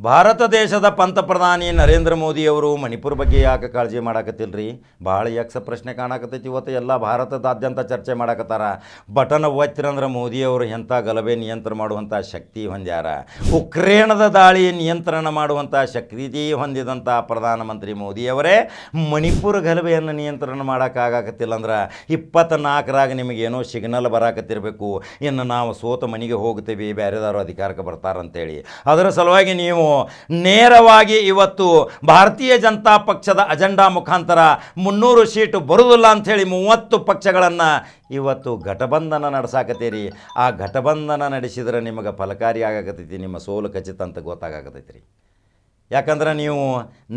ಭಾರತ ದೇಶದ ಪಂತಪ್ರಧಾನಿ ನರೇಂದ್ರ ಮೋದಿಯವರು ಮಣಿಪುರ ಬಗ್ಗೆ ಯಾಕೆ ಕಾಳಜಿ ಮಾಡಾಕತ್ತಿಲ್ರಿ? ಭಾಳ ಯಕ್ಷ ಪ್ರಶ್ನೆ ಕಾಣಕತ್ತೈತಿ. ಇವತ್ತು ಎಲ್ಲ ಭಾರತದಾದ್ಯಂತ ಚರ್ಚೆ ಮಾಡಾಕತ್ತಾರ. ಬಟನ್ ಒತ್ತಿರಂದ್ರೆ ಮೋದಿಯವರು ಎಂಥ ಗಲಭೆ ನಿಯಂತ್ರಣ ಮಾಡುವಂಥ ಶಕ್ತಿ ಹೊಂದ್ಯಾರ. ಉಕ್ರೇನದ ದಾಳಿ ನಿಯಂತ್ರಣ ಮಾಡುವಂಥ ಶಕ್ತಿ ಹೊಂದಿದಂಥ ಪ್ರಧಾನಮಂತ್ರಿ ಮೋದಿಯವರೇ ಮಣಿಪುರ ಗಲಭೆಯನ್ನು ನಿಯಂತ್ರಣ ಮಾಡೋಕ್ಕಾಗತ್ತಿಲ್ಲ ಅಂದ್ರೆ 24ರಾಗ ನಿಮಗೇನೋ ಸಿಗ್ನಲ್ ಬರಾಕತ್ತಿರಬೇಕು, ಇನ್ನು ನಾವು ಸೋತ ಮನೆಗೆ ಹೋಗ್ತೀವಿ, ಬೇರೆದವರು ಅಧಿಕಾರಕ್ಕೆ ಬರ್ತಾರಂತೇಳಿ. ಅದರ ಸಲುವಾಗಿ ನೀವು ನೇರವಾಗಿ ಇವತ್ತು ಭಾರತೀಯ ಜನತಾ ಪಕ್ಷದ ಅಜೆಂಡಾ ಮುಖಾಂತರ 300 ಸೀಟು ಬರುವುದಿಲ್ಲ ಅಂಥೇಳಿ 30 ಪಕ್ಷಗಳನ್ನು ಇವತ್ತು ಘಟಬಂಧನ ನಡೆಸಾಕತ್ತೀರಿ. ಆ ಘಟಬಂಧನ ನಡೆಸಿದ್ರೆ ನಿಮಗೆ ಫಲಕಾರಿ ಆಗಕತ್ತೈತಿ, ನಿಮ್ಮ ಸೋಲು ಖಚಿತ ಅಂತ ಗೊತ್ತಾಗಕತ್ತೈತಿ ರೀ. ಯಾಕಂದ್ರೆ ನೀವು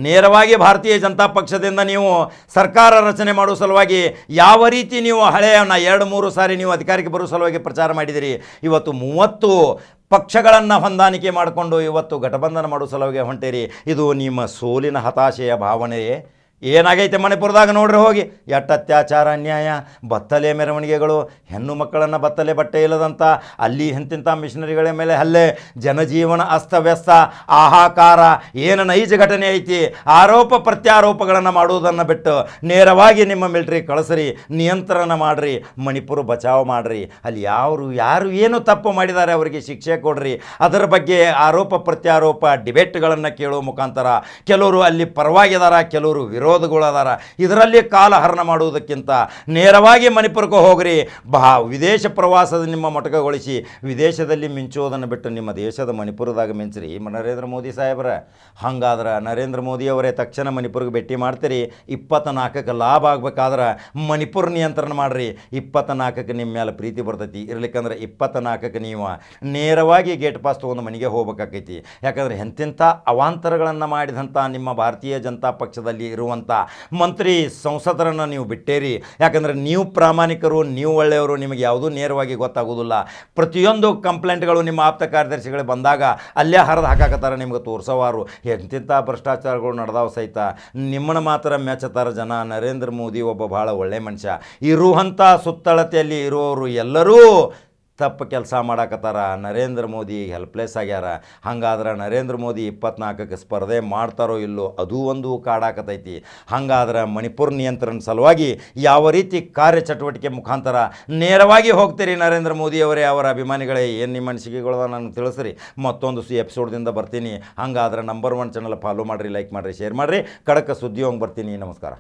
ನೇರವಾಗಿ ಭಾರತೀಯ ಜನತಾ ಪಕ್ಷದಿಂದ ನೀವು ಸರ್ಕಾರ ರಚನೆ ಮಾಡುವ ಸಲುವಾಗಿ ಯಾವ ರೀತಿ ನೀವು ಹಳೆಯನ್ನ 2-3 ಸಾರಿ ನೀವು ಅಧಿಕಾರಕ್ಕೆ ಬರುವ ಸಲುವಾಗಿ ಪ್ರಚಾರ ಮಾಡಿದಿರಿ. ಇವತ್ತು 30 ಪಕ್ಷಗಳನ್ನು ಹೊಂದಾಣಿಕೆ ಮಾಡಿಕೊಂಡು ಇವತ್ತು ಘಟಬಂಧನ ಮಾಡುವ ಸಲುವಾಗಿ ಹೊಂಟೇರಿ. ಇದು ನಿಮ್ಮ ಸೋಲಿನ ಹತಾಶೆಯ ಭಾವನೆಯೇ. ಏನಾಗೈತೆ ಮಣಿಪುರದಾಗ ನೋಡ್ರಿ, ಹೋಗಿ ಎಷ್ಟು ಅತ್ಯಾಚಾರ, ಅನ್ಯಾಯ, ಬತ್ತಲೆ ಮೆರವಣಿಗೆಗಳು, ಹೆಣ್ಣು ಮಕ್ಕಳನ್ನು ಬತ್ತಲೆ ಬಟ್ಟೆ ಇಲ್ಲದಂಥ ಅಲ್ಲಿ ಎಂತಿಂಥ ಮಿಷನರಿಗಳ ಮೇಲೆ ಹಲ್ಲೆ, ಜನಜೀವನ ಅಸ್ತವ್ಯಸ್ತ, ಆಹಾಕಾರ, ಏನು ನೈಜ ಘಟನೆ ಐತಿ. ಆರೋಪ ಪ್ರತ್ಯಾರೋಪಗಳನ್ನು ಮಾಡುವುದನ್ನು ಬಿಟ್ಟು ನೇರವಾಗಿ ನಿಮ್ಮ ಮಿಲಿಟರಿ ಕಳಿಸ್ರಿ, ನಿಯಂತ್ರಣ ಮಾಡಿರಿ, ಮಣಿಪುರ ಬಚಾವ್ ಮಾಡಿರಿ. ಅಲ್ಲಿ ಯಾರು ಏನು ತಪ್ಪು ಮಾಡಿದ್ದಾರೆ ಅವರಿಗೆ ಶಿಕ್ಷೆ ಕೊಡ್ರಿ. ಅದರ ಬಗ್ಗೆ ಆರೋಪ ಪ್ರತ್ಯಾರೋಪ ಡಿಬೇಟ್ಗಳನ್ನು ಕೇಳುವ ಮುಖಾಂತರ ಕೆಲವರು ಅಲ್ಲಿ ಪರವಾಗಿದಾರ, ಕೆಲವರು ವಿರೋಧಗಳದಾರ. ಇದರಲ್ಲಿ ಕಾಲಹರಣ ಮಾಡುವುದಕ್ಕಿಂತ ನೇರವಾಗಿ ಮಣಿಪುರಕ್ಕೆ ಹೋಗ್ರಿ. ವಿದೇಶ ಪ್ರವಾಸದ ನಿಮ್ಮ ಮೊಟಕಗೊಳಿಸಿ ವಿದೇಶದಲ್ಲಿ ಮಿಂಚೋದನ್ನು ಬಿಟ್ಟು ನಿಮ್ಮ ದೇಶದ ಮಣಿಪುರದಾಗ ಮಿಂಚ್ರಿ ನರೇಂದ್ರ ಮೋದಿ ಸಾಹೇಬ್ರ. ಹಂಗಾದ್ರೆ ನರೇಂದ್ರ ಮೋದಿಯವರೇ ತಕ್ಷಣ ಮಣಿಪುರಕ್ಕೆ ಭೇಟಿ ಮಾಡ್ತೀರಿ. 24ಕ್ಕೆ ಲಾಭ ಆಗ್ಬೇಕಾದ್ರೆ ಮಣಿಪುರ ನಿಯಂತ್ರಣ ಮಾಡಿರಿ. 24ಕ್ಕೆ ನಿಮ್ಮ ಮೇಲೆ ಪ್ರೀತಿ ಬರ್ತೈತಿ. ಇರ್ಲಿಕ್ಕಂದ್ರೆ 24ಕ್ಕೆ ನೀವು ನೇರವಾಗಿ ಗೇಟ್ ಪಾಸ್ ತೊಗೊಂಡು ಮನೆಗೆ ಹೋಗ್ಬೇಕಾಕೈತಿ. ಯಾಕಂದರೆ ಎಂತೆಂಥ ಅವಾಂತರಗಳನ್ನು ಮಾಡಿದಂಥ ನಿಮ್ಮ ಭಾರತೀಯ ಜನತಾ ಪಕ್ಷದಲ್ಲಿ ಇರುವಂಥ ಮಂತ್ರಿ ಸಂಸದರನ್ನು ನೀವು ಬಿಟ್ಟೇರಿ. ಯಾಕಂದರೆ ನೀವು ಪ್ರಾಮಾಣಿಕರು, ನೀವು ಒಳ್ಳೆಯವರು, ನಿಮಗೆ ಯಾವುದೂ ನೇರವಾಗಿ ಗೊತ್ತಾಗೋದಿಲ್ಲ. ಪ್ರತಿಯೊಂದು ಕಂಪ್ಲೇಂಟ್ಗಳು ನಿಮ್ಮ ಆಪ್ತ ಕಾರ್ಯದರ್ಶಿಗಳಿಗೆ ಬಂದಾಗ ಅಲ್ಲೇ ಹರಿದು ಹಾಕಾಕತ್ತಾರೆ, ನಿಮ್ಗೆ ತೋರಿಸೋವಾರು ಎಂತೆಂಥ ಭ್ರಷ್ಟಾಚಾರಗಳು ನಡೆದಾವ ಸಹಿತ ನಿಮ್ಮನ್ನು ಮಾತ್ರ ಮೆಚ್ಚತಾರ ಜನ. ನರೇಂದ್ರ ಮೋದಿ ಒಬ್ಬ ಭಾಳ ಒಳ್ಳೆ ಮನುಷ್ಯ. ಇರುವಂಥ ಸುತ್ತಳತೆಯಲ್ಲಿ ಇರುವವರು ಎಲ್ಲರೂ ತಪ್ಪು ಕೆಲಸ ಮಾಡಾಕತ್ತಾರ. ನರೇಂದ್ರ ಮೋದಿ ಹೆಲ್ಪ್ಲೆಸ್ ಆಗ್ಯಾರ. ಹಾಗಾದ್ರೆ ನರೇಂದ್ರ ಮೋದಿ 24ಕ್ಕೆ ಸ್ಪರ್ಧೆ ಮಾಡ್ತಾರೋ ಇಲ್ಲೋ ಅದು ಒಂದು ಕಾಡಾಕತೈತಿ. ಹಾಗಾದ್ರೆ ಮಣಿಪುರ ನಿಯಂತ್ರಣ ಸಲುವಾಗಿ ಯಾವ ರೀತಿ ಕಾರ್ಯಚಟುವಟಿಕೆ ಮುಖಾಂತರ ನೇರವಾಗಿ ಹೋಗ್ತೀರಿ ನರೇಂದ್ರ ಮೋದಿಯವರೇ, ಅವರ ಅಭಿಮಾನಿಗಳೇ, ಏನು ನಿಮ್ಮ ಅನಿಸಿಕೆಗಳು ನನಗೆ ತಿಳಿಸ್ರಿ. ಮತ್ತೊಂದು ಎಪಿಸೋಡ್ದಿಂದ ಬರ್ತೀನಿ. ಹಾಗಾದ್ರೆ ನಂಬರ್ 1 ಚಾನಲ್ ಫಾಲೋ ಮಾಡಿರಿ, ಲೈಕ್ ಮಾಡಿರಿ, ಶೇರ್ ಮಾಡಿರಿ. ಖಡಕ್ ಸುದ್ದಿ ಹೋಗಿ ಬರ್ತೀನಿ. ನಮಸ್ಕಾರ.